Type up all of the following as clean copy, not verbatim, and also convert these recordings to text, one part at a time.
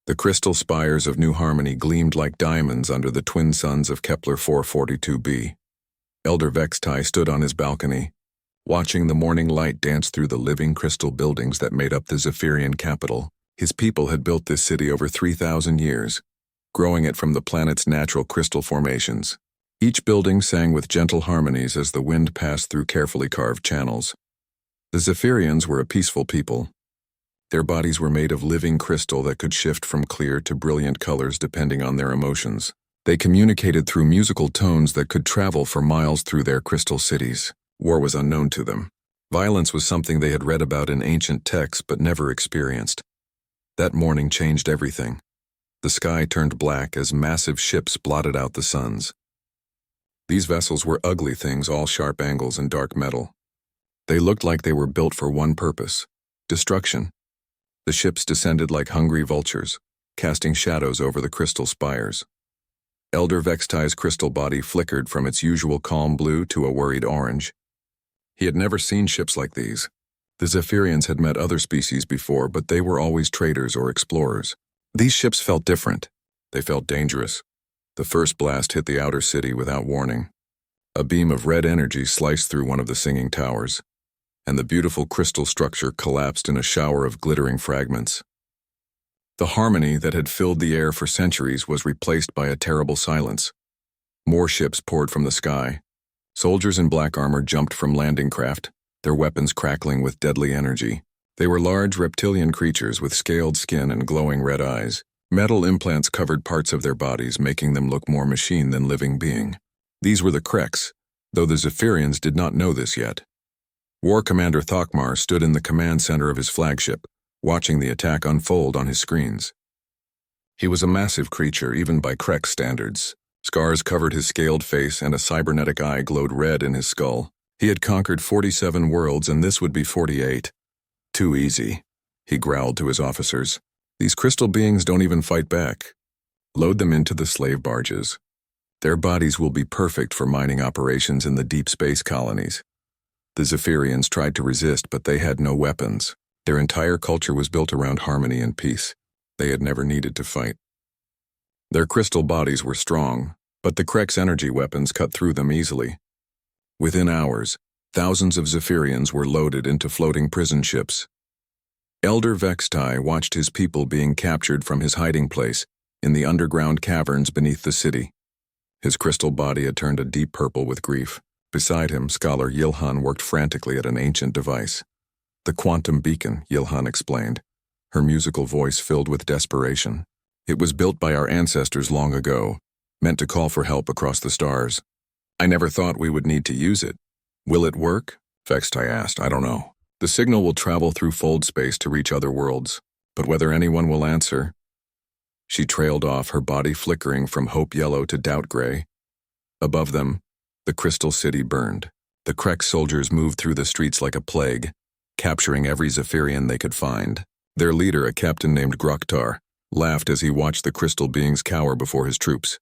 The crystal spires of New Harmony gleamed like diamonds under the twin suns of Kepler 442b. Elder Vextai stood on his balcony, watching the morning light dance through the living crystal buildings that made up the Zephyrian capital. His people had built this city over 3,000 years, growing it from the planet's natural crystal formations. Each building sang with gentle harmonies as the wind passed through carefully carved channels. The Zephyrians were a peaceful people. Their bodies were made of living crystal that could shift from clear to brilliant colors depending on their emotions. They communicated through musical tones that could travel for miles through their crystal cities. War was unknown to them. Violence was something they had read about in ancient texts but never experienced. That morning changed everything. The sky turned black as massive ships blotted out the suns. These vessels were ugly things, all sharp angles and dark metal. They looked like they were built for one purpose: destruction. The ships descended like hungry vultures, casting shadows over the crystal spires. Elder Vextai's crystal body flickered from its usual calm blue to a worried orange. He had never seen ships like these. The Zephyrians had met other species before, but they were always traders or explorers. These ships felt different. They felt dangerous. The first blast hit the outer city without warning. A beam of red energy sliced through one of the singing towers, and the beautiful crystal structure collapsed in a shower of glittering fragments. The harmony that had filled the air for centuries was replaced by a terrible silence. More ships poured from the sky. Soldiers in black armor jumped from landing craft, their weapons crackling with deadly energy. They were large reptilian creatures with scaled skin and glowing red eyes. Metal implants covered parts of their bodies, making them look more machine than living being. These were the Kreks, though the Zephyrians did not know this yet. War Commander Thokmar stood in the command center of his flagship, watching the attack unfold on his screens. He was a massive creature, even by Krek standards. Scars covered his scaled face, and a cybernetic eye glowed red in his skull. He had conquered 47 worlds, and this would be 48. Too easy, he growled to his officers. These crystal beings don't even fight back. Load them into the slave barges. Their bodies will be perfect for mining operations in the deep space colonies. The Zephyrians tried to resist, but they had no weapons. Their entire culture was built around harmony and peace. They had never needed to fight. Their crystal bodies were strong, but the Krek's energy weapons cut through them easily. Within hours, thousands of Zephyrians were loaded into floating prison ships. Elder Vextai watched his people being captured from his hiding place in the underground caverns beneath the city. His crystal body had turned a deep purple with grief. Beside him, Scholar Yilhan worked frantically at an ancient device. The quantum beacon, Yilhan explained, her musical voice filled with desperation. It was built by our ancestors long ago, meant to call for help across the stars. I never thought we would need to use it. Will it work? Vextai asked. I don't know. The signal will travel through fold space to reach other worlds, but whether anyone will answer. She trailed off, her body flickering from hope yellow to doubt gray. Above them, the crystal city burned. The Krek soldiers moved through the streets like a plague, capturing every Zephyrian they could find. Their leader, a captain named Groktar, laughed as he watched the crystal beings cower before his troops.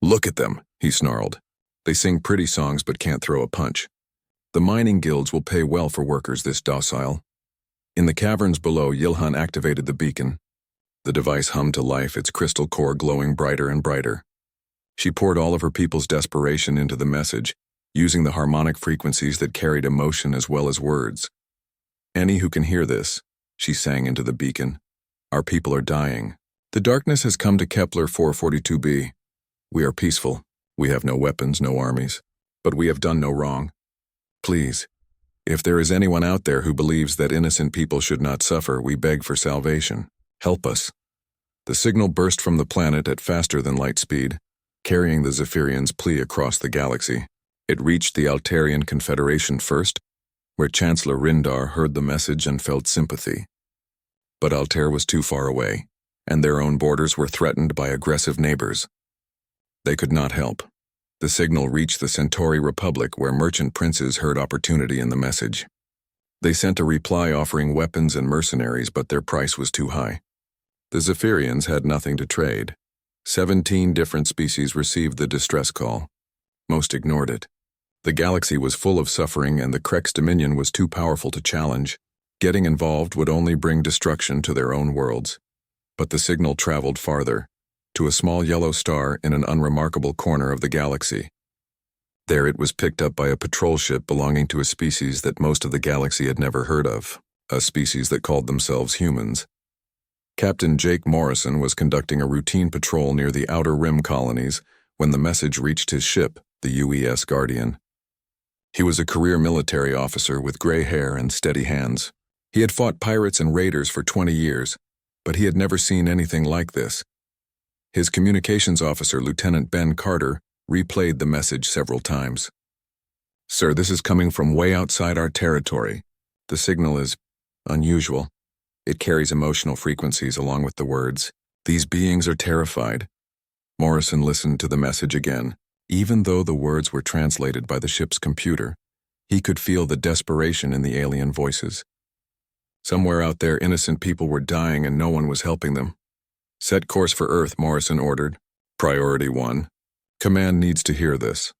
Look at them, he snarled. They sing pretty songs but can't throw a punch. The mining guilds will pay well for workers this docile. In the caverns below, Yilhan activated the beacon. The device hummed to life, its crystal core glowing brighter and brighter. She poured all of her people's desperation into the message, using the harmonic frequencies that carried emotion as well as words. Any who can hear this, she sang into the beacon. Our people are dying. The darkness has come to Kepler 442b. We are peaceful. We have no weapons, no armies. But we have done no wrong. Please, if there is anyone out there who believes that innocent people should not suffer, we beg for salvation. Help us. The signal burst from the planet at faster than light speed, carrying the Zephyrians' plea across the galaxy. It reached the Altarian Confederation first, where Chancellor Rindar heard the message and felt sympathy. But Altair was too far away, and their own borders were threatened by aggressive neighbors. They could not help. The signal reached the Centauri Republic, where merchant princes heard opportunity in the message. They sent a reply offering weapons and mercenaries, but their price was too high. The Zephyrians had nothing to trade. 17 different species received the distress call. Most ignored it. The galaxy was full of suffering, and the Krek's dominion was too powerful to challenge. Getting involved would only bring destruction to their own worlds. But the signal traveled farther, to a small yellow star in an unremarkable corner of the galaxy. There it was picked up by a patrol ship belonging to a species that most of the galaxy had never heard of, a species that called themselves humans. Captain Jake Morrison was conducting a routine patrol near the Outer Rim colonies when the message reached his ship, the UES Guardian. He was a career military officer with gray hair and steady hands. He had fought pirates and raiders for 20 years, but he had never seen anything like this. His communications officer, Lieutenant Ben Carter, replayed the message several times. "Sir, this is coming from way outside our territory. The signal is unusual. It carries emotional frequencies along with the words. These beings are terrified." Morrison listened to the message again. Even though the words were translated by the ship's computer, he could feel the desperation in the alien voices. Somewhere out there, innocent people were dying and no one was helping them. "Set course for Earth," Morrison ordered. "Priority 1. Command needs to hear this."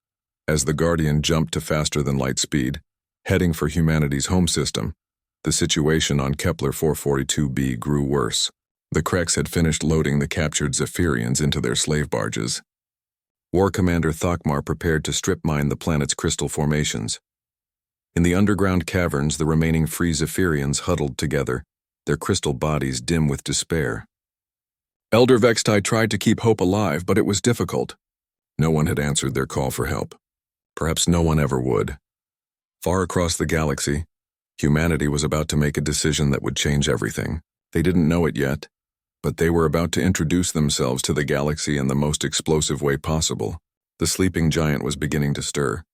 As the Guardian jumped to faster-than-light speed, heading for humanity's home system, the situation on Kepler 442b grew worse. The Kreks had finished loading the captured Zephyrians into their slave barges. War Commander Thokmar prepared to strip-mine the planet's crystal formations. In the underground caverns, the remaining free Zephyrians huddled together, their crystal bodies dim with despair. Elder Vextai tried to keep hope alive, but it was difficult. No one had answered their call for help. Perhaps no one ever would. Far across the galaxy, humanity was about to make a decision that would change everything. They didn't know it yet, but they were about to introduce themselves to the galaxy in the most explosive way possible. The sleeping giant was beginning to stir.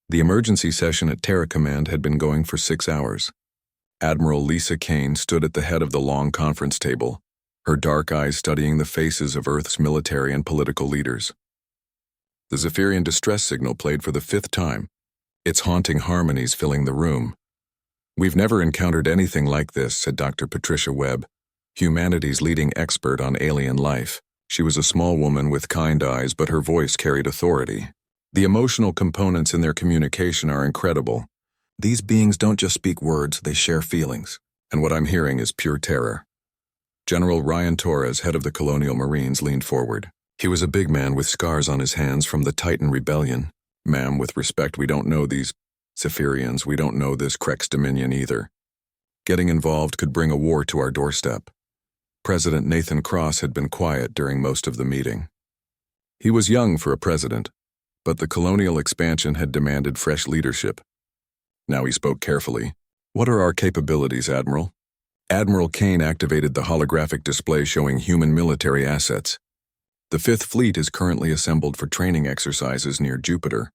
The emergency session at Terra Command had been going for 6 hours. Admiral Lisa Kane stood at the head of the long conference table, her dark eyes studying the faces of Earth's military and political leaders. The Zephyrian distress signal played for the 5th time, its haunting harmonies filling the room. "We've never encountered anything like this," said Dr. Patricia Webb, humanity's leading expert on alien life. She was a small woman with kind eyes, but her voice carried authority. "The emotional components in their communication are incredible. These beings don't just speak words, they share feelings. And what I'm hearing is pure terror." General Ryan Torres, head of the Colonial Marines, leaned forward. He was a big man with scars on his hands from the Titan Rebellion. "Ma'am, with respect, we don't know these Zephyrians. We don't know this Krex Dominion either. Getting involved could bring a war to our doorstep." President Nathan Cross had been quiet during most of the meeting. He was young for a president, but the colonial expansion had demanded fresh leadership. Now he spoke carefully. "What are our capabilities, Admiral?" Admiral Kane activated the holographic display showing human military assets. "The 5th Fleet is currently assembled for training exercises near Jupiter.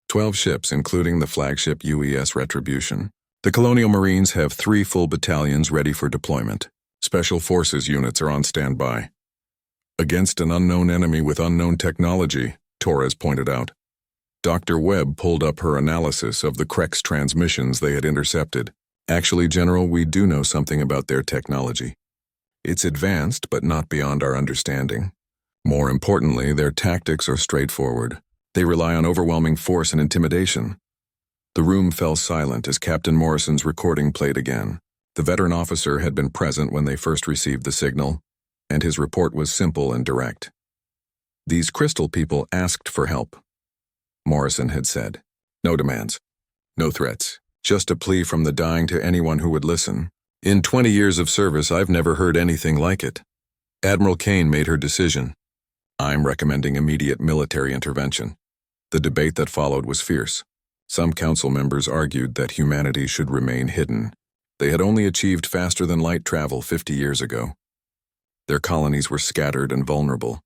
12 ships, including the flagship UES Retribution. The Colonial Marines have 3 full battalions ready for deployment. Special Forces units are on standby." "Against an unknown enemy with unknown technology," Torres pointed out. Dr. Webb pulled up her analysis of the Krex transmissions they had intercepted. "Actually, General, we do know something about their technology. It's advanced, but not beyond our understanding. More importantly, their tactics are straightforward. They rely on overwhelming force and intimidation." The room fell silent as Captain Morrison's recording played again. The veteran officer had been present when they first received the signal, and his report was simple and direct. "These crystal people asked for help," Morrison had said. "No demands, no threats, just a plea from the dying to anyone who would listen. In 20 years of service, I've never heard anything like it." Admiral Kane made her decision. "I'm recommending immediate military intervention." The debate that followed was fierce. Some council members argued that humanity should remain hidden. They had only achieved faster-than-light travel 50 years ago. Their colonies were scattered and vulnerable.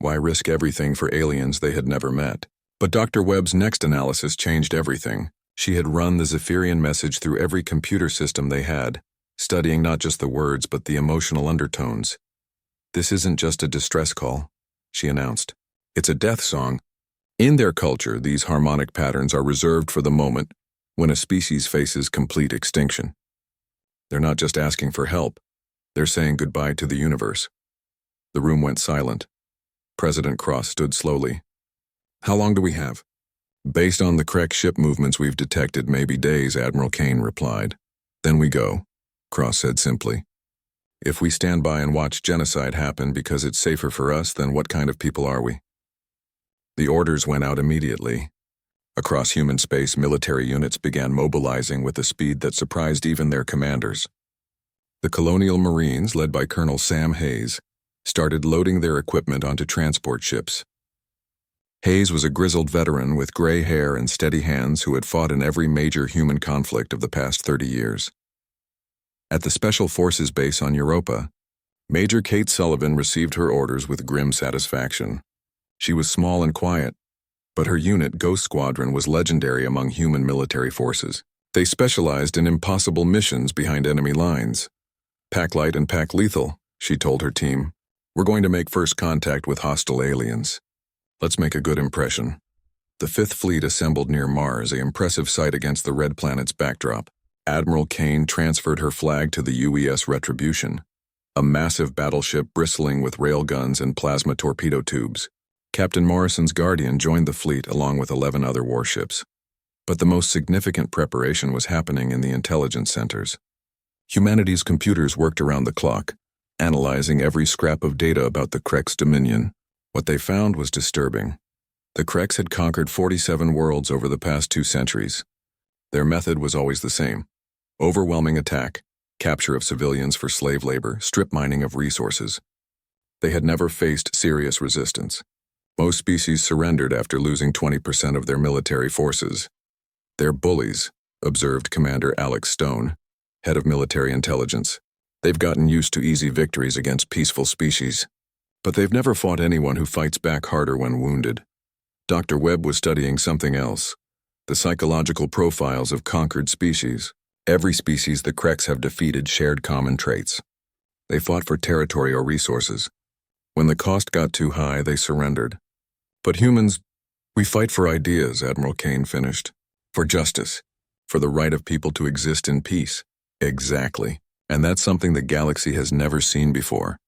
Why risk everything for aliens they had never met? But Dr. Webb's next analysis changed everything. She had run the Zephyrian message through every computer system they had, studying not just the words but the emotional undertones. "This isn't just a distress call," she announced. "It's a death song. In their culture, these harmonic patterns are reserved for the moment when a species faces complete extinction. They're not just asking for help, they're saying goodbye to the universe." The room went silent. President Cross stood slowly. "How long do we have?" "Based on the Krex ship movements we've detected, maybe days," Admiral Kane replied. "Then we go," Cross said simply. If we stand by and watch genocide happen because it's safer for us, then what kind of people are we? The orders went out immediately. Across human space, military units began mobilizing with a speed that surprised even their commanders. The Colonial Marines, led by Colonel Sam Hayes, started loading their equipment onto transport ships. Hayes was a grizzled veteran with gray hair and steady hands who had fought in every major human conflict of the past 30 years. At the Special Forces base on Europa, Major Kate Sullivan received her orders with grim satisfaction. She was small and quiet, but her unit, Ghost Squadron, was legendary among human military forces. They specialized in impossible missions behind enemy lines. "Pack light and pack lethal," she told her team. "We're going to make first contact with hostile aliens. Let's make a good impression." The Fifth Fleet assembled near Mars, an impressive sight against the red planet's backdrop. Admiral Kane transferred her flag to the UES Retribution, a massive battleship bristling with railguns and plasma torpedo tubes. Captain Morrison's Guardian joined the fleet along with 11 other warships. But the most significant preparation was happening in the intelligence centers. Humanity's computers worked around the clock, analyzing every scrap of data about the Krex Dominion. What they found was disturbing. The Krex had conquered 47 worlds over the past 2 centuries. Their method was always the same: overwhelming attack, capture of civilians for slave labor, strip mining of resources. They had never faced serious resistance. Most species surrendered after losing 20% of their military forces. "They're bullies," observed Commander Alex Stone, head of military intelligence. "They've gotten used to easy victories against peaceful species. But they've never fought anyone who fights back harder when wounded." Dr. Webb was studying something else: the psychological profiles of conquered species. Every species the Krex have defeated shared common traits. They fought for territory or resources. When the cost got too high, they surrendered. But humans, we fight for ideas, Admiral Kane finished. For justice. For the right of people to exist in peace. Exactly. And that's something the galaxy has never seen before.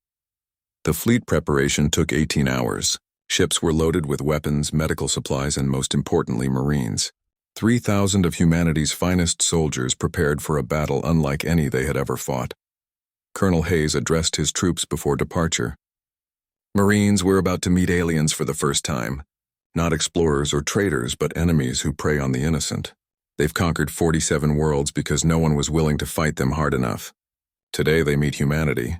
The fleet preparation took 18 hours. Ships were loaded with weapons, medical supplies, and most importantly, Marines. 3,000 of humanity's finest soldiers prepared for a battle unlike any they had ever fought. Colonel Hayes addressed his troops before departure. "Marines, we're about to meet aliens for the first time. Not explorers or traders, but enemies who prey on the innocent. They've conquered 47 worlds because no one was willing to fight them hard enough. Today they meet humanity."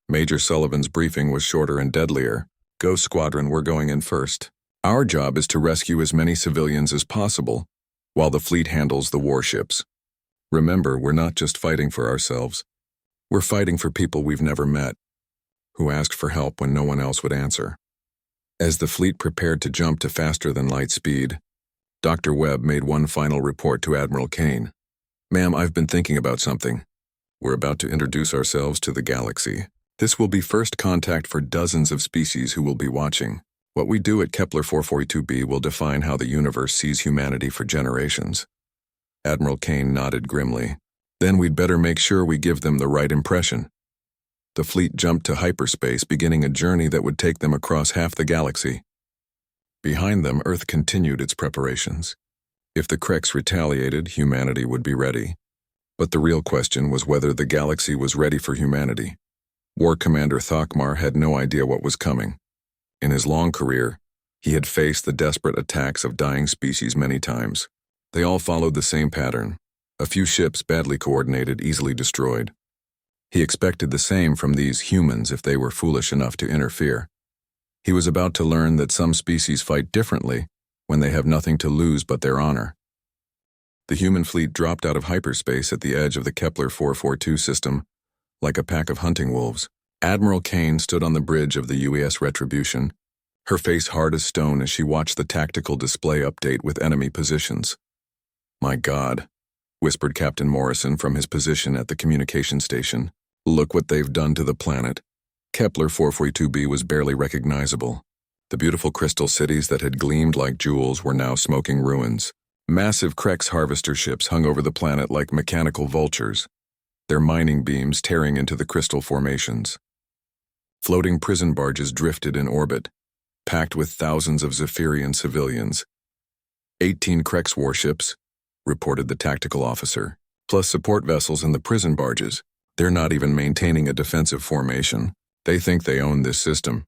Major Sullivan's briefing was shorter and deadlier. "Ghost Squadron, we're going in first. Our job is to rescue as many civilians as possible, while the fleet handles the warships. Remember, we're not just fighting for ourselves. We're fighting for people we've never met, who asked for help when no one else would answer." As the fleet prepared to jump to faster-than-light speed, Dr. Webb made one final report to Admiral Kane. "Ma'am, I've been thinking about something. We're about to introduce ourselves to the galaxy. This will be first contact for dozens of species who will be watching. What we do at Kepler 442b will define how the universe sees humanity for generations." Admiral Kane nodded grimly. "Then we'd better make sure we give them the right impression." The fleet jumped to hyperspace, beginning a journey that would take them across half the galaxy. Behind them, Earth continued its preparations. If the Krex retaliated, humanity would be ready. But the real question was whether the galaxy was ready for humanity. War Commander Thokmar had no idea what was coming. In his long career, he had faced the desperate attacks of dying species many times. They all followed the same pattern: a few ships badly coordinated, easily destroyed. He expected the same from these humans if they were foolish enough to interfere. He was about to learn that some species fight differently when they have nothing to lose but their honor. The human fleet dropped out of hyperspace at the edge of the Kepler 442 system, like a pack of hunting wolves. Admiral Kane stood on the bridge of the UES Retribution, her face hard as stone as she watched the tactical display update with enemy positions. "My God," whispered Captain Morrison from his position at the communication station. "Look what they've done to the planet." Kepler 442b was barely recognizable. The beautiful crystal cities that had gleamed like jewels were now smoking ruins. Massive Krex harvester ships hung over the planet like mechanical vultures, their mining beams tearing into the crystal formations. Floating prison barges drifted in orbit, packed with thousands of Zephyrian civilians. 18 Krex warships, reported the tactical officer, plus support vessels in the prison barges. They're not even maintaining a defensive formation. They think they own this system.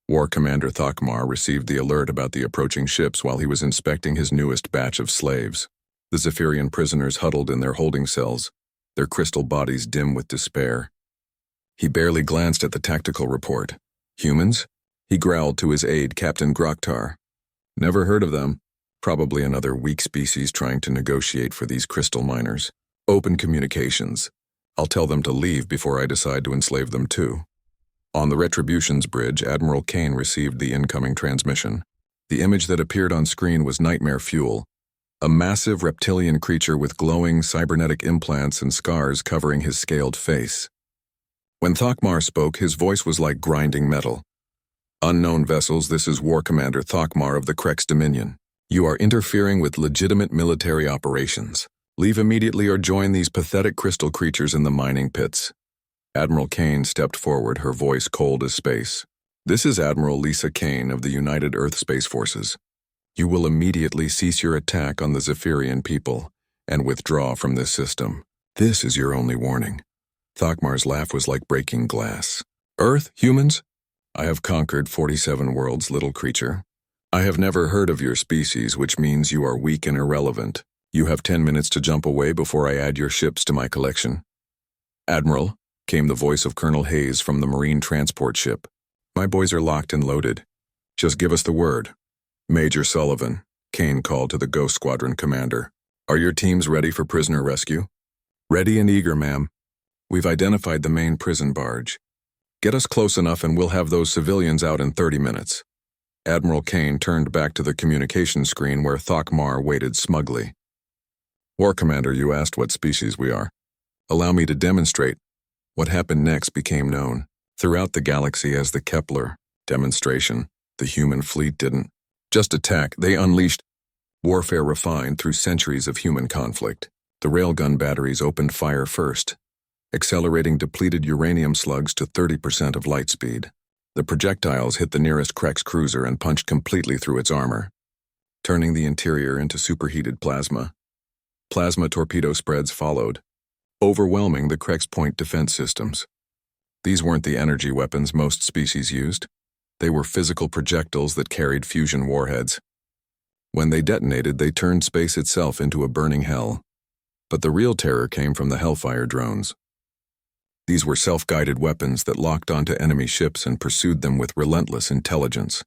War Commander Thokmar received the alert about the approaching ships while he was inspecting his newest batch of slaves. The Zephyrian prisoners huddled in their holding cells, their crystal bodies dim with despair. He barely glanced at the tactical report. Humans? He growled to his aide, Captain Groktar. Never heard of them. Probably another weak species trying to negotiate for these crystal miners. Open communications. I'll tell them to leave before I decide to enslave them too. On the Retribution's bridge, Admiral Kane received the incoming transmission. The image that appeared on screen was Nightmare Fuel, a massive reptilian creature with glowing cybernetic implants and scars covering his scaled face. When Thokmar spoke, his voice was like grinding metal. Unknown vessels, this is War Commander Thokmar of the Krex Dominion. You are interfering with legitimate military operations. Leave immediately or join these pathetic crystal creatures in the mining pits. Admiral Kane stepped forward, her voice cold as space. This is Admiral Lisa Kane of the United Earth Space Forces. You will immediately cease your attack on the Zephyrian people and withdraw from this system. This is your only warning. Thokmar's laugh was like breaking glass. Earth, humans? I have conquered 47 worlds, little creature. I have never heard of your species, which means you are weak and irrelevant. You have 10 minutes to jump away before I add your ships to my collection. Admiral, came the voice of Colonel Hayes from the Marine transport ship. My boys are locked and loaded. Just give us the word. Major Sullivan, Kane called to the Ghost Squadron commander. Are your teams ready for prisoner rescue? Ready and eager, ma'am. We've identified the main prison barge. Get us close enough and we'll have those civilians out in 30 minutes. Admiral Kane turned back to the communication screen where Thokmar waited smugly. War Commander, you asked what species we are. Allow me to demonstrate. What happened next became known throughout the galaxy as the Kepler demonstration. The human fleet didn't just attack, they unleashed warfare refined through centuries of human conflict. The railgun batteries opened fire first, accelerating depleted uranium slugs to 30% of light speed. The projectiles hit the nearest Krex cruiser and punched completely through its armor, turning the interior into superheated plasma. Plasma torpedo spreads followed, overwhelming the Krex point defense systems. These weren't the energy weapons most species used. They were physical projectiles that carried fusion warheads. When they detonated, they turned space itself into a burning hell. But the real terror came from the Hellfire drones. These were self-guided weapons that locked onto enemy ships and pursued them with relentless intelligence.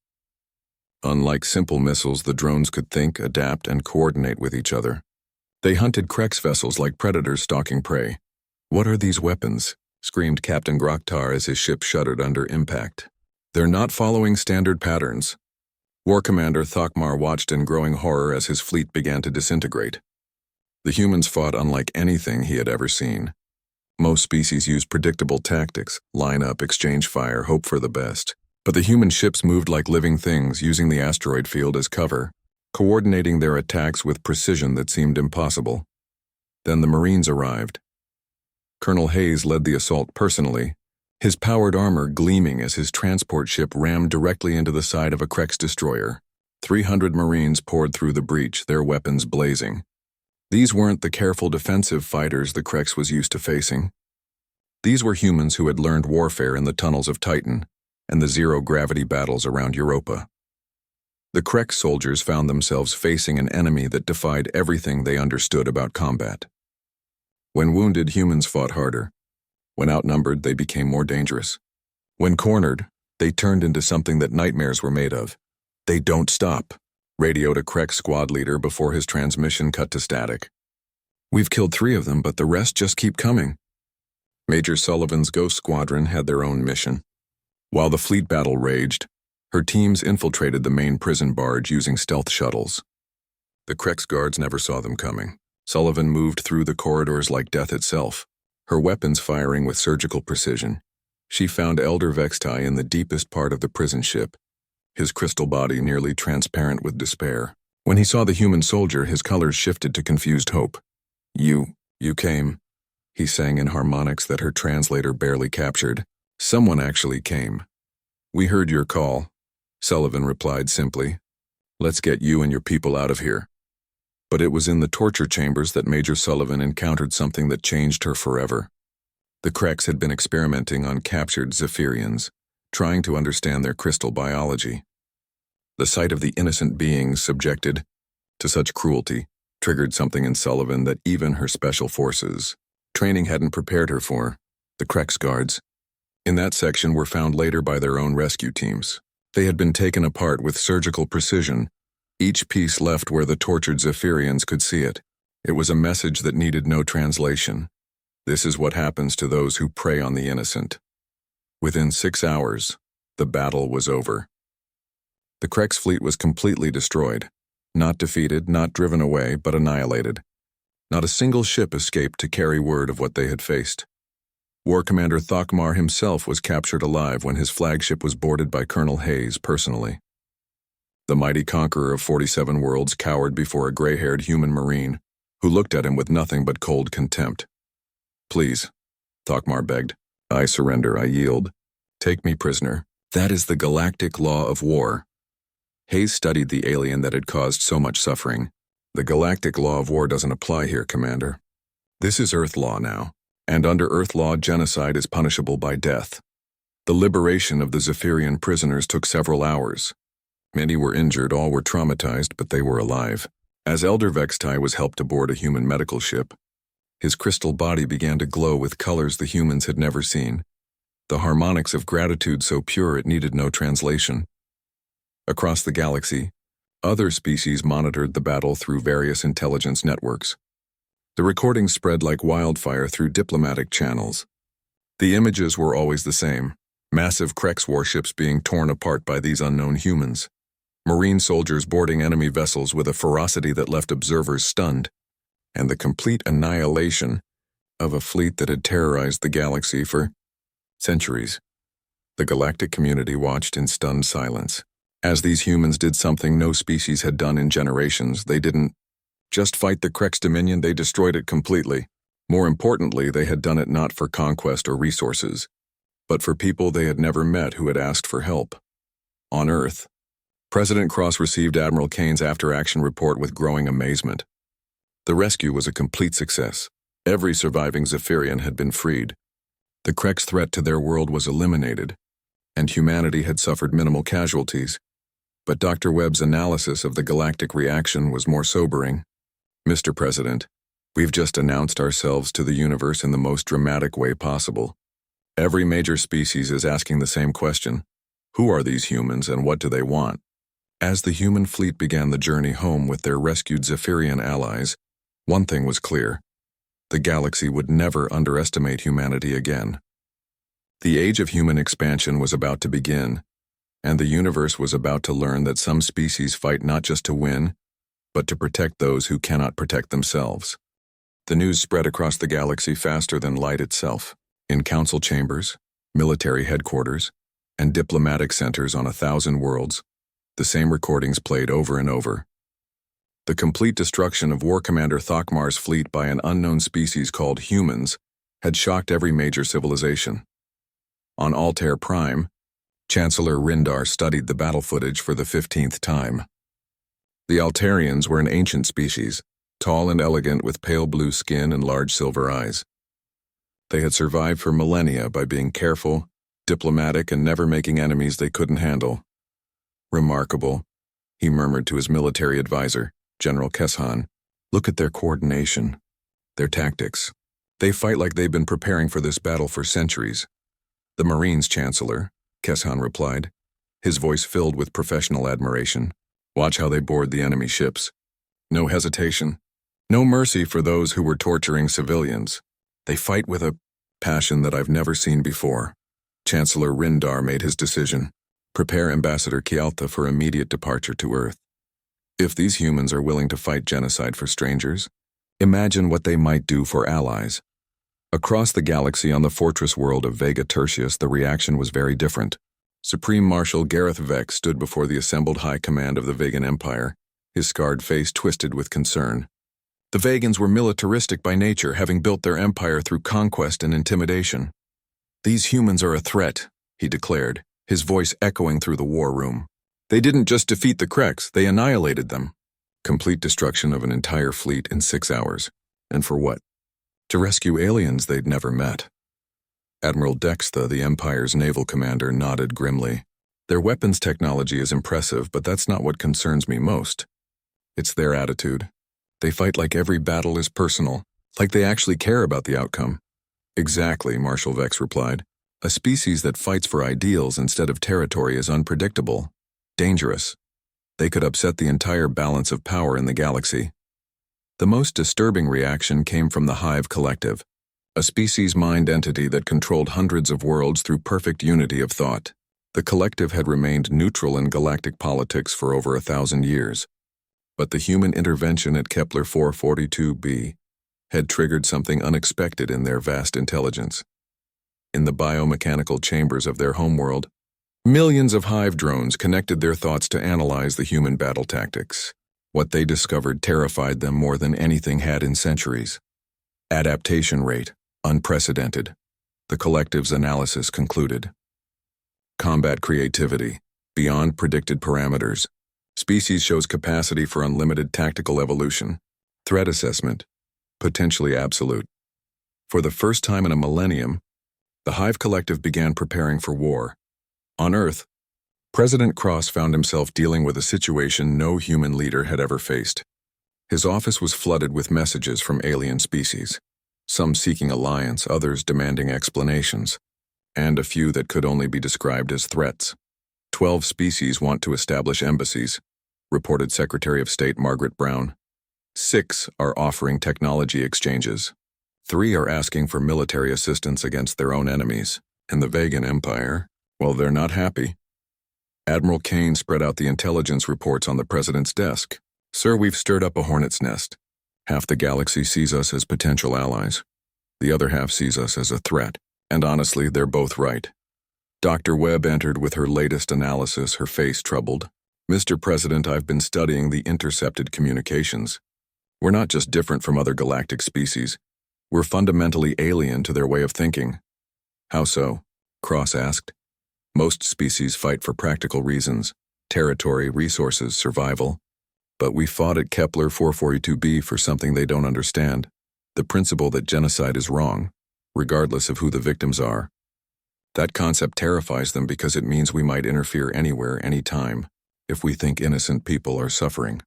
Unlike simple missiles, the drones could think, adapt, and coordinate with each other. They hunted Krex vessels like predators stalking prey. What are these weapons? Screamed Captain Groktar as his ship shuddered under impact. They're not following standard patterns. War Commander Thokmar watched in growing horror as his fleet began to disintegrate. The humans fought unlike anything he had ever seen. Most species used predictable tactics, line up, exchange fire, hope for the best. But the human ships moved like living things, using the asteroid field as cover, coordinating their attacks with precision that seemed impossible. Then the Marines arrived. Colonel Hayes led the assault personally, his powered armor gleaming as his transport ship rammed directly into the side of a Krex destroyer. 300 Marines poured through the breach, their weapons blazing. These weren't the careful defensive fighters the Krex was used to facing. These were humans who had learned warfare in the tunnels of Titan and the zero-gravity battles around Europa. The Krex soldiers found themselves facing an enemy that defied everything they understood about combat. When wounded, humans fought harder. When outnumbered, they became more dangerous. When cornered, they turned into something that nightmares were made of. They don't stop, radioed a Krex squad leader before his transmission cut to static. We've killed 3 of them, but the rest just keep coming. Major Sullivan's Ghost Squadron had their own mission. While the fleet battle raged, her teams infiltrated the main prison barge using stealth shuttles. The Krex guards never saw them coming. Sullivan moved through the corridors like death itself, her weapons firing with surgical precision. She found Elder Vextai in the deepest part of the prison ship, his crystal body nearly transparent with despair. When he saw the human soldier, his colors shifted to confused hope. You came, he sang in harmonics that her translator barely captured. Someone actually came. We heard your call, Sullivan replied simply. Let's get you and your people out of here. But it was in the torture chambers that Major Sullivan encountered something that changed her forever. The Kreks had been experimenting on captured Zephyrians, trying to understand their crystal biology. The sight of the innocent beings subjected to such cruelty triggered something in Sullivan that even her special forces training hadn't prepared her for. The Kreks guards in that section were found later by their own rescue teams. They had been taken apart with surgical precision, each piece left where the tortured Zephyrians could see it. It was a message that needed no translation. This is what happens to those who prey on the innocent. Within 6 hours, the battle was over. The Kreks fleet was completely destroyed. Not defeated, not driven away, but annihilated. Not a single ship escaped to carry word of what they had faced. War Commander Thokmar himself was captured alive when his flagship was boarded by Colonel Hayes personally. The mighty conqueror of 47 worlds cowered before a gray-haired human marine who looked at him with nothing but cold contempt. "Please," Thokmar begged. "I surrender, I yield. Take me prisoner. That is the galactic law of war." Hayes studied the alien that had caused so much suffering. "The galactic law of war doesn't apply here, Commander. This is Earth law now, and under Earth law, genocide is punishable by death." The liberation of the Zephyrian prisoners took several hours. Many were injured, all were traumatized, but they were alive. As Elder Vextai was helped aboard a human medical ship, his crystal body began to glow with colors the humans had never seen. The harmonics of gratitude so pure it needed no translation. Across the galaxy, other species monitored the battle through various intelligence networks. The recordings spread like wildfire through diplomatic channels. The images were always the same: massive Kreks warships being torn apart by these unknown humans. Marine soldiers boarding enemy vessels with a ferocity that left observers stunned, and the complete annihilation of a fleet that had terrorized the galaxy for centuries. The galactic community watched in stunned silence. As these humans did something no species had done in generations, they didn't just fight the Kreks dominion, they destroyed it completely. More importantly, they had done it not for conquest or resources, but for people they had never met who had asked for help. On Earth, President Cross received Admiral Kane's after-action report with growing amazement. The rescue was a complete success. Every surviving Zephyrian had been freed. The Kreks' threat to their world was eliminated, and humanity had suffered minimal casualties. But Dr. Webb's analysis of the galactic reaction was more sobering. "Mr. President, we've just announced ourselves to the universe in the most dramatic way possible. Every major species is asking the same question: who are these humans and what do they want?" As the human fleet began the journey home with their rescued Zephyrian allies, one thing was clear: the galaxy would never underestimate humanity again. The age of human expansion was about to begin, and the universe was about to learn that some species fight not just to win, but to protect those who cannot protect themselves. The news spread across the galaxy faster than light itself. In council chambers, military headquarters, and diplomatic centers on 1,000 worlds, the same recordings played over and over. The complete destruction of War Commander Thokmar's fleet by an unknown species called humans had shocked every major civilization. On Altair Prime, Chancellor Rindar studied the battle footage for the 15th time. The Altarians were an ancient species, tall and elegant with pale blue skin and large silver eyes. They had survived for millennia by being careful, diplomatic, and never making enemies they couldn't handle. "Remarkable," he murmured to his military advisor, General Keshan. "Look at their coordination, their tactics. They fight like they've been preparing for this battle for centuries." "The Marines, Chancellor," Keshan replied, his voice filled with professional admiration. "Watch how they board the enemy ships. No hesitation, no mercy for those who were torturing civilians. They fight with a passion that I've never seen before." Chancellor Rindar made his decision. "Prepare Ambassador Kialtha for immediate departure to Earth. If these humans are willing to fight genocide for strangers, imagine what they might do for allies." Across the galaxy on the fortress world of Vega Tertius, the reaction was very different. Supreme Marshal Gareth Vex stood before the assembled high command of the Vegan Empire, his scarred face twisted with concern. The Vegans were militaristic by nature, having built their empire through conquest and intimidation. "These humans are a threat," he declared, his voice echoing through the war room. "They didn't just defeat the Kreks, they annihilated them." Complete destruction of an entire fleet in 6 hours. And for what? To rescue aliens they'd never met. Admiral Dextha, the Empire's naval commander, nodded grimly. Their weapons technology is impressive, but that's not what concerns me most. It's their attitude. They fight like every battle is personal, like they actually care about the outcome. Exactly, Marshal Vex replied. A species that fights for ideals instead of territory is unpredictable, dangerous. They could upset the entire balance of power in the galaxy. The most disturbing reaction came from the Hive Collective, a species mind entity that controlled hundreds of worlds through perfect unity of thought. The collective had remained neutral in galactic politics for over 1,000 years. But the human intervention at Kepler 442b had triggered something unexpected in their vast intelligence. In the biomechanical chambers of their homeworld, millions of hive drones connected their thoughts to analyze the human battle tactics. What they discovered terrified them more than anything had in centuries. Adaptation rate, unprecedented, the collective's analysis concluded. Combat creativity, beyond predicted parameters. Species shows capacity for unlimited tactical evolution. Threat assessment, potentially absolute. For the first time in a millennium, the Hive Collective began preparing for war. On Earth, President Cross found himself dealing with a situation no human leader had ever faced. His office was flooded with messages from alien species, some seeking alliance, others demanding explanations, and a few that could only be described as threats. 12 species want to establish embassies, reported Secretary of State Margaret Brown. 6 are offering technology exchanges. 3 are asking for military assistance against their own enemies. In the Vegan Empire, well, they're not happy. Admiral Kane spread out the intelligence reports on the president's desk. Sir, we've stirred up a hornet's nest. Half the galaxy sees us as potential allies. The other half sees us as a threat. And honestly, they're both right. Dr. Webb entered with her latest analysis, her face troubled. Mr. President, I've been studying the intercepted communications. We're not just different from other galactic species. We're fundamentally alien to their way of thinking. How so? Cross asked. Most species fight for practical reasons, territory, resources, survival. But we fought at Kepler 442b for something they don't understand, the principle that genocide is wrong, regardless of who the victims are. That concept terrifies them because it means we might interfere anywhere, anytime, if we think innocent people are suffering.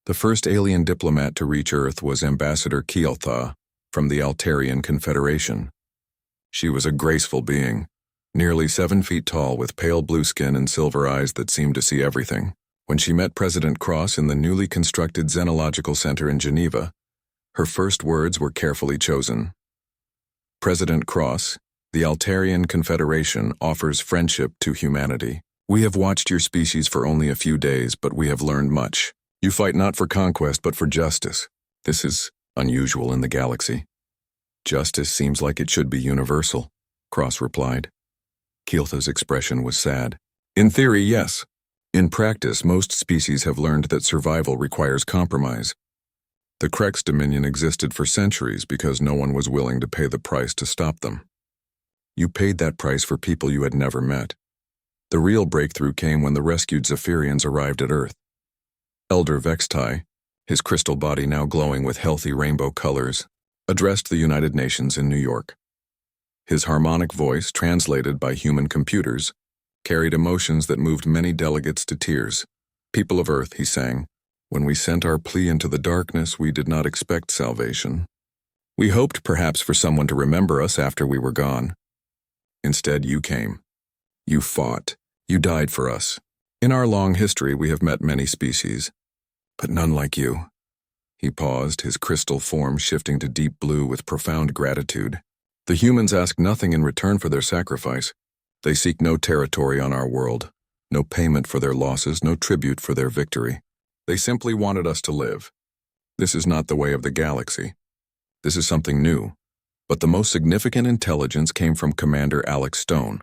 The first alien diplomat to reach Earth was Ambassador Keeltha from the Altarian Confederation. She was a graceful being, nearly 7 feet tall with pale blue skin and silver eyes that seemed to see everything. When she met President Cross in the newly constructed Xenological Center in Geneva, her first words were carefully chosen. President Cross, the Altarian Confederation offers friendship to humanity. We have watched your species for only a few days, but we have learned much. You fight not for conquest, but for justice. This is unusual in the galaxy. Justice seems like it should be universal, Cross replied. Keeltha's expression was sad. In theory, yes. In practice, most species have learned that survival requires compromise. The Krex Dominion existed for centuries because no one was willing to pay the price to stop them. You paid that price for people you had never met. The real breakthrough came when the rescued Zephyrians arrived at Earth. Elder Vextai, his crystal body now glowing with healthy rainbow colors, addressed the United Nations in New York. His harmonic voice, translated by human computers, carried emotions that moved many delegates to tears. People of Earth, he sang, when we sent our plea into the darkness, we did not expect salvation. We hoped perhaps for someone to remember us after we were gone. Instead, you came. You fought. You died for us. In our long history, we have met many species, but none like you. He paused, his crystal form shifting to deep blue with profound gratitude. The humans ask nothing in return for their sacrifice. They seek no territory on our world, no payment for their losses, no tribute for their victory. They simply wanted us to live. This is not the way of the galaxy. This is something new. But the most significant intelligence came from Commander Alex Stone,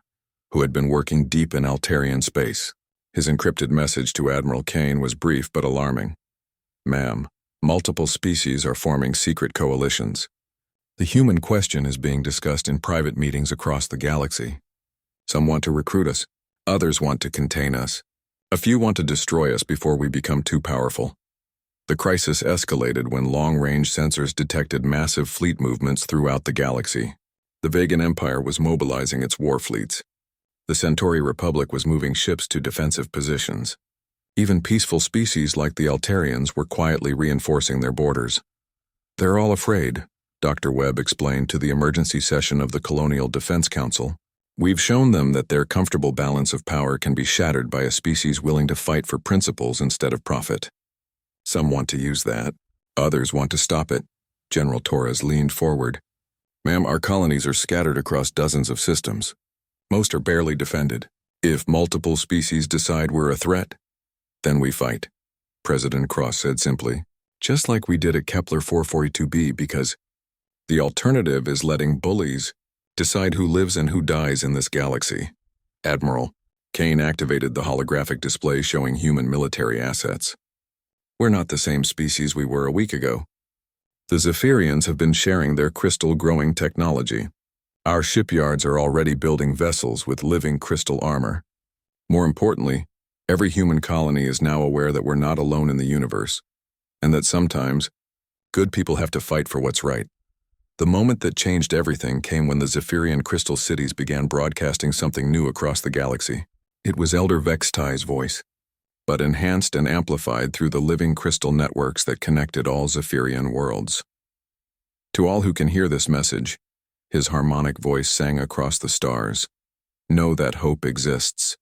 who had been working deep in Altarian space. His encrypted message to Admiral Kane was brief but alarming. Ma'am, multiple species are forming secret coalitions. The human question is being discussed in private meetings across the galaxy. Some want to recruit us. Others want to contain us. A few want to destroy us before we become too powerful. The crisis escalated when long-range sensors detected massive fleet movements throughout the galaxy. The Vegan Empire was mobilizing its war fleets. The Centauri Republic was moving ships to defensive positions. Even peaceful species like the Altarians were quietly reinforcing their borders. "They're all afraid," Dr. Webb explained to the emergency session of the Colonial Defense Council. "We've shown them that their comfortable balance of power can be shattered by a species willing to fight for principles instead of profit. Some want to use that. Others want to stop it." General Torres leaned forward. "Ma'am, our colonies are scattered across dozens of systems. Most are barely defended. If multiple species decide we're a threat, then we fight," President Cross said simply. "Just like we did at Kepler 442b, because the alternative is letting bullies decide who lives and who dies in this galaxy." Admiral Kane activated the holographic display showing human military assets. "We're not the same species we were a week ago. The Zephyrians have been sharing their crystal-growing technology. Our shipyards are already building vessels with living crystal armor. More importantly, every human colony is now aware that we're not alone in the universe, and that sometimes good people have to fight for what's right." The moment that changed everything came when the Zephyrian crystal cities began broadcasting something new across the galaxy. It was Elder Vextai's voice, but enhanced and amplified through the living crystal networks that connected all Zephyrian worlds. "To all who can hear this message," his harmonic voice sang across the stars, "know that hope exists.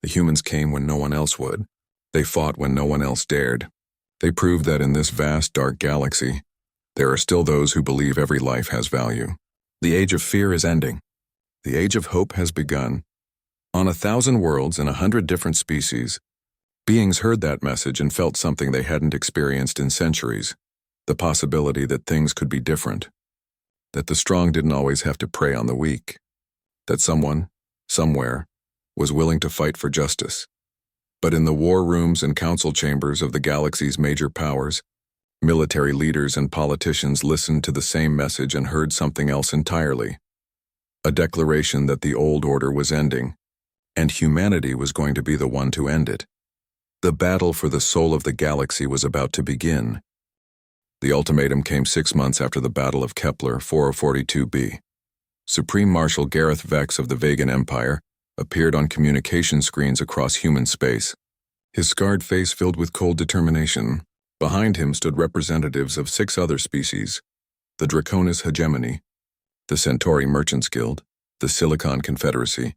The humans came when no one else would. They fought when no one else dared. They proved that in this vast, dark galaxy, there are still those who believe every life has value. The age of fear is ending. The age of hope has begun. On 1,000 worlds and 100 different species, beings heard that message and felt something they hadn't experienced in centuries, the possibility that things could be different, that the strong didn't always have to prey on the weak, that someone, somewhere, was willing to fight for justice. But in the war rooms and council chambers of the galaxy's major powers, military leaders and politicians listened to the same message and heard something else entirely. A declaration that the old order was ending, and humanity was going to be the one to end it. The battle for the soul of the galaxy was about to begin. The ultimatum came 6 months after the Battle of Kepler 442b. Supreme Marshal Gareth Vex of the Vegan Empire appeared on communication screens across human space, his scarred face filled with cold determination. Behind him stood representatives of 6 other species: the Draconis Hegemony, the Centauri Merchants Guild, the Silicon Confederacy,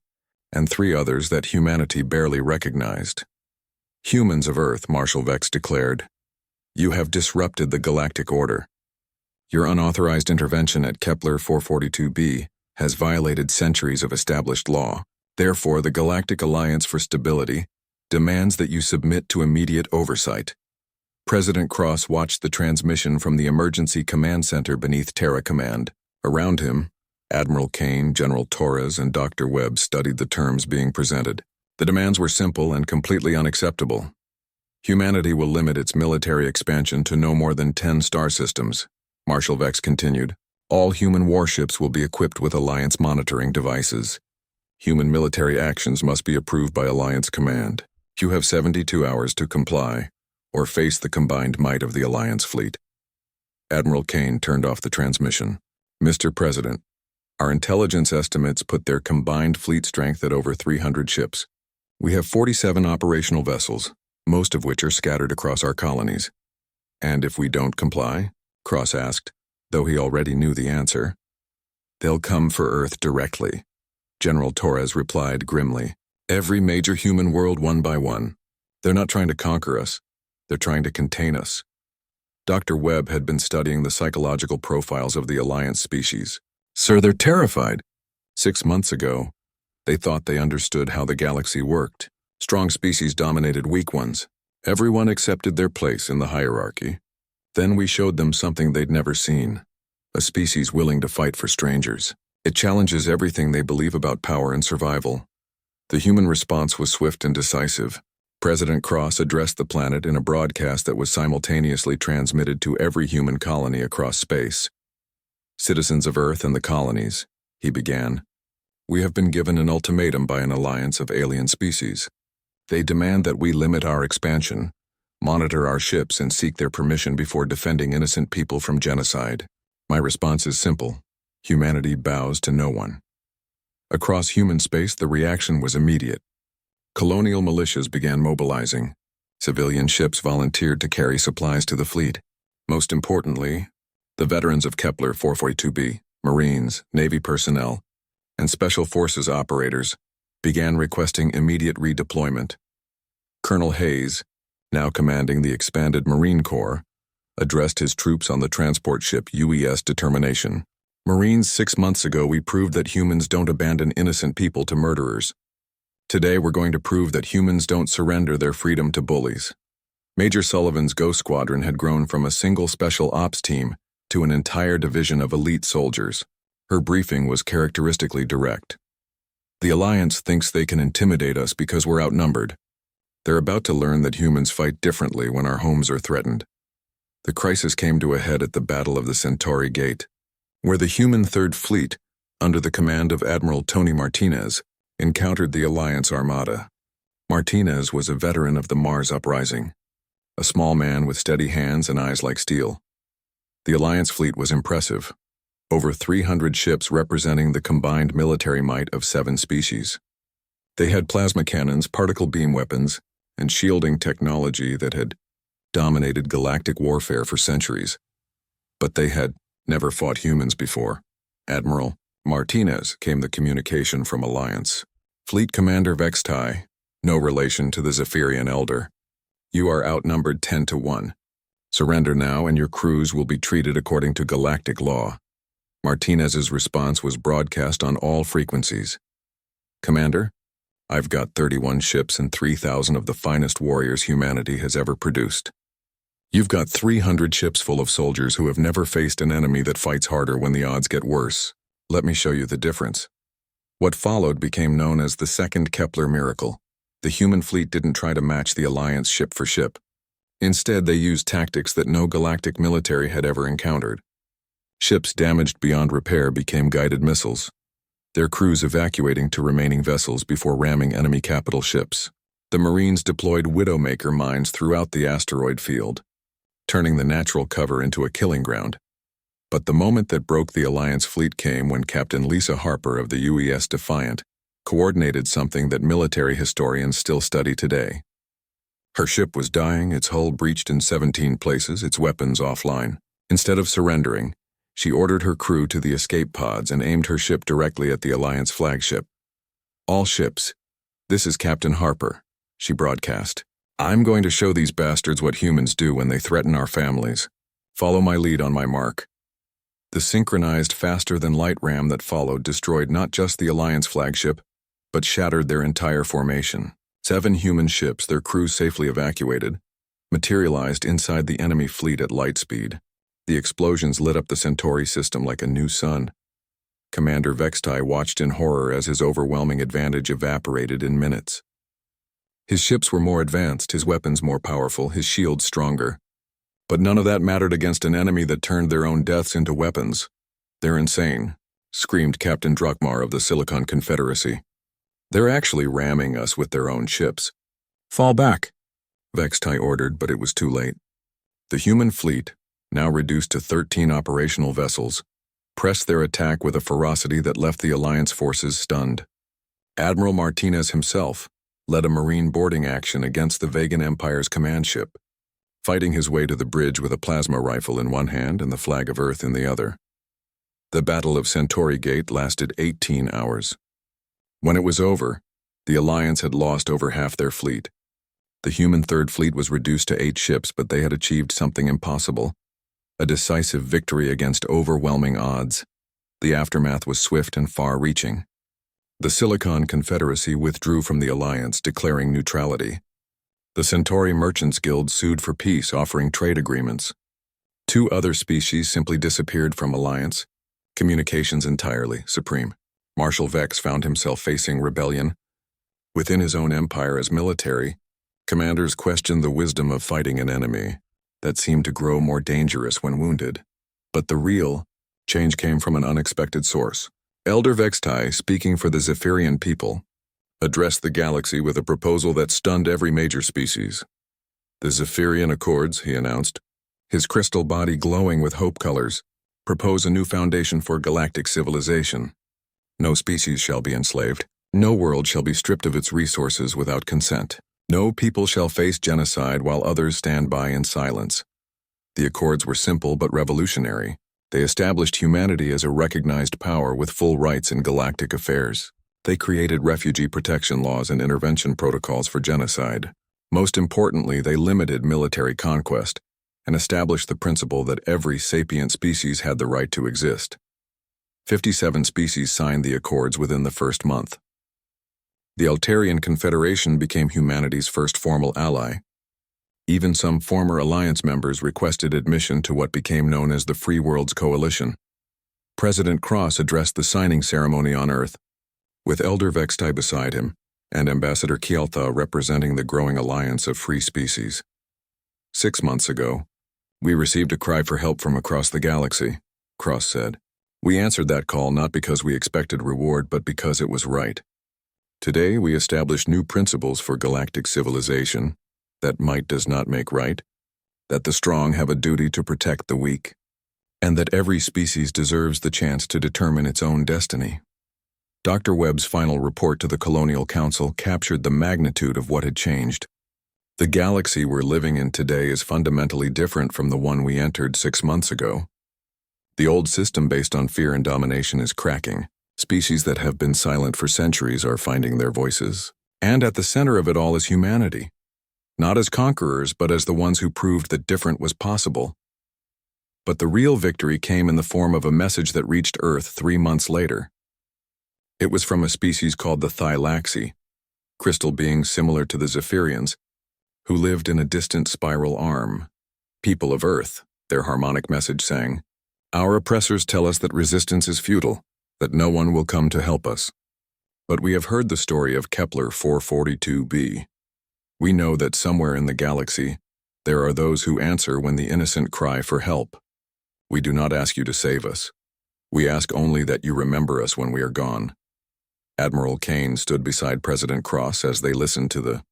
and 3 others that humanity barely recognized. "Humans of Earth," Marshal Vex declared, "you have disrupted the galactic order. Your unauthorized intervention at Kepler 442b has violated centuries of established law. Therefore, the Galactic Alliance for Stability demands that you submit to immediate oversight." President Cross watched the transmission from the Emergency Command Center beneath Terra Command. Around him, Admiral Kane, General Torres, and Dr. Webb studied the terms being presented. The demands were simple and completely unacceptable. Humanity will limit its military expansion to no more than 10 star systems, Marshal Vex continued. All human warships will be equipped with Alliance monitoring devices. Human military actions must be approved by Alliance Command. You have 72 hours to comply, or face the combined might of the Alliance fleet. Admiral Kane turned off the transmission. "Mr. President, our intelligence estimates put their combined fleet strength at over 300 ships. We have 47 operational vessels, most of which are scattered across our colonies. And if we don't comply?" Cross asked, though he already knew the answer. "They'll come for Earth directly," General Torres replied grimly. "Every major human world one by one. They're not trying to conquer us. They're trying to contain us." Dr. Webb had been studying the psychological profiles of the Alliance species. "Sir, they're terrified. 6 months ago, they thought they understood how the galaxy worked. Strong species dominated weak ones. Everyone accepted their place in the hierarchy. Then we showed them something they'd never seen, a species willing to fight for strangers. It challenges everything they believe about power and survival." The human response was swift and decisive. President Cross addressed the planet in a broadcast that was simultaneously transmitted to every human colony across space. "Citizens of Earth and the colonies," he began, "we have been given an ultimatum by an alliance of alien species. They demand that we limit our expansion, monitor our ships, and seek their permission before defending innocent people from genocide. My response is simple. Humanity bows to no one. Across human space, the reaction was immediate. Colonial militias began mobilizing. Civilian ships volunteered to carry supplies to the fleet. Most importantly, the veterans of Kepler 442b, Marines, Navy personnel, and Special Forces operators began requesting immediate redeployment. Colonel Hayes, now commanding the expanded Marine Corps, addressed his troops on the transport ship UES Determination. Marines, 6 months ago we proved that humans don't abandon innocent people to murderers. Today we're going to prove that humans don't surrender their freedom to bullies. Major Sullivan's Ghost Squadron had grown from a single special ops team to an entire division of elite soldiers. Her briefing was characteristically direct. The Alliance thinks they can intimidate us because we're outnumbered. They're about to learn that humans fight differently when our homes are threatened. The crisis came to a head at the Battle of the Centauri Gate, where the human Third Fleet, under the command of Admiral Tony Martinez, encountered the Alliance Armada. Martinez was a veteran of the Mars Uprising, a small man with steady hands and eyes like steel. The Alliance fleet was impressive, over 300 ships representing the combined military might of 7 species. They had plasma cannons, particle beam weapons, and shielding technology that had dominated galactic warfare for centuries. But they had never fought humans before. Admiral Martinez came the communication from Alliance. Fleet Commander Vextai, no relation to the Zephyrian Elder. You are outnumbered 10 to 1. Surrender now and your crews will be treated according to galactic law. Martinez's response was broadcast on all frequencies. Commander, I've got 31 ships and 3,000 of the finest warriors humanity has ever produced. You've got 300 ships full of soldiers who have never faced an enemy that fights harder when the odds get worse. Let me show you the difference. What followed became known as the Second Kepler Miracle. The human fleet didn't try to match the Alliance ship for ship. Instead, they used tactics that no galactic military had ever encountered. Ships damaged beyond repair became guided missiles, their crews evacuating to remaining vessels before ramming enemy capital ships. The Marines deployed Widowmaker mines throughout the asteroid field, turning the natural cover into a killing ground. But the moment that broke the Alliance fleet came when Captain Lisa Harper of the UES Defiant coordinated something that military historians still study today. Her ship was dying, its hull breached in 17 places, its weapons offline. Instead of surrendering, she ordered her crew to the escape pods and aimed her ship directly at the Alliance flagship. All ships, this is Captain Harper, she broadcast. I'm going to show these bastards what humans do when they threaten our families. Follow my lead on my mark. The synchronized faster-than-light ram that followed destroyed not just the Alliance flagship, but shattered their entire formation. 7 human ships, their crews safely evacuated, materialized inside the enemy fleet at light speed. The explosions lit up the Centauri system like a new sun. Commander Vextai watched in horror as his overwhelming advantage evaporated in minutes. His ships were more advanced, his weapons more powerful, his shields stronger. But none of that mattered against an enemy that turned their own deaths into weapons. They're insane, screamed Captain Druckmar of the Silicon Confederacy. They're actually ramming us with their own ships. Fall back, Vextai ordered, but it was too late. The human fleet, now reduced to 13 operational vessels, pressed their attack with a ferocity that left the Alliance forces stunned. Admiral Martinez himself led a Marine boarding action against the Vegan Empire's command ship, fighting his way to the bridge with a plasma rifle in one hand and the flag of Earth in the other. The Battle of Centauri Gate lasted 18 hours. When it was over, the Alliance had lost over half their fleet. The human Third Fleet was reduced to 8 ships, but they had achieved something impossible, a decisive victory against overwhelming odds. The aftermath was swift and far-reaching. The Silicon Confederacy withdrew from the Alliance, declaring neutrality. The Centauri Merchants Guild sued for peace, offering trade agreements. 2 other species simply disappeared from Alliance. Communications entirely supreme. Marshal Vex found himself facing rebellion. Within his own empire as military, commanders questioned the wisdom of fighting an enemy that seemed to grow more dangerous when wounded. But the real change came from an unexpected source. Elder Vextai, speaking for the Zephyrian people, addressed the galaxy with a proposal that stunned every major species. The Zephyrian Accords, he announced, his crystal body glowing with hope colors. Propose a new foundation for galactic civilization. No species shall be enslaved. No world shall be stripped of its resources without consent. No people shall face genocide while others stand by in silence. The accords were simple but revolutionary. They established humanity as a recognized power with full rights in galactic affairs. They created refugee protection laws and intervention protocols for genocide. Most importantly, they limited military conquest and established the principle that every sapient species had the right to exist. 57 species signed the accords within the first month. The Altarian Confederation became humanity's first formal ally. Even some former Alliance members requested admission to what became known as the Free Worlds Coalition. President Cross addressed the signing ceremony on Earth, with Elder Vextai beside him, and Ambassador Kieltha representing the growing alliance of free species. 6 months ago, we received a cry for help from across the galaxy, Cross said. We answered that call not because we expected reward, but because it was right. Today, we establish new principles for galactic civilization, that might does not make right, that the strong have a duty to protect the weak, and that every species deserves the chance to determine its own destiny. Dr. Webb's final report to the Colonial Council captured the magnitude of what had changed. The galaxy we're living in today is fundamentally different from the one we entered 6 months ago. The old system based on fear and domination is cracking. Species that have been silent for centuries are finding their voices. And at the center of it all is humanity. Not as conquerors, but as the ones who proved that different was possible. But the real victory came in the form of a message that reached Earth 3 months later. It was from a species called the Thylaxi, crystal beings similar to the Zephyrians, who lived in a distant spiral arm. People of Earth, their harmonic message sang, "Our oppressors tell us that resistance is futile, that no one will come to help us. But we have heard the story of Kepler 442b. We know that somewhere in the galaxy, there are those who answer when the innocent cry for help. We do not ask you to save us. We ask only that you remember us when we are gone." Admiral Kane stood beside President Cross as they listened to the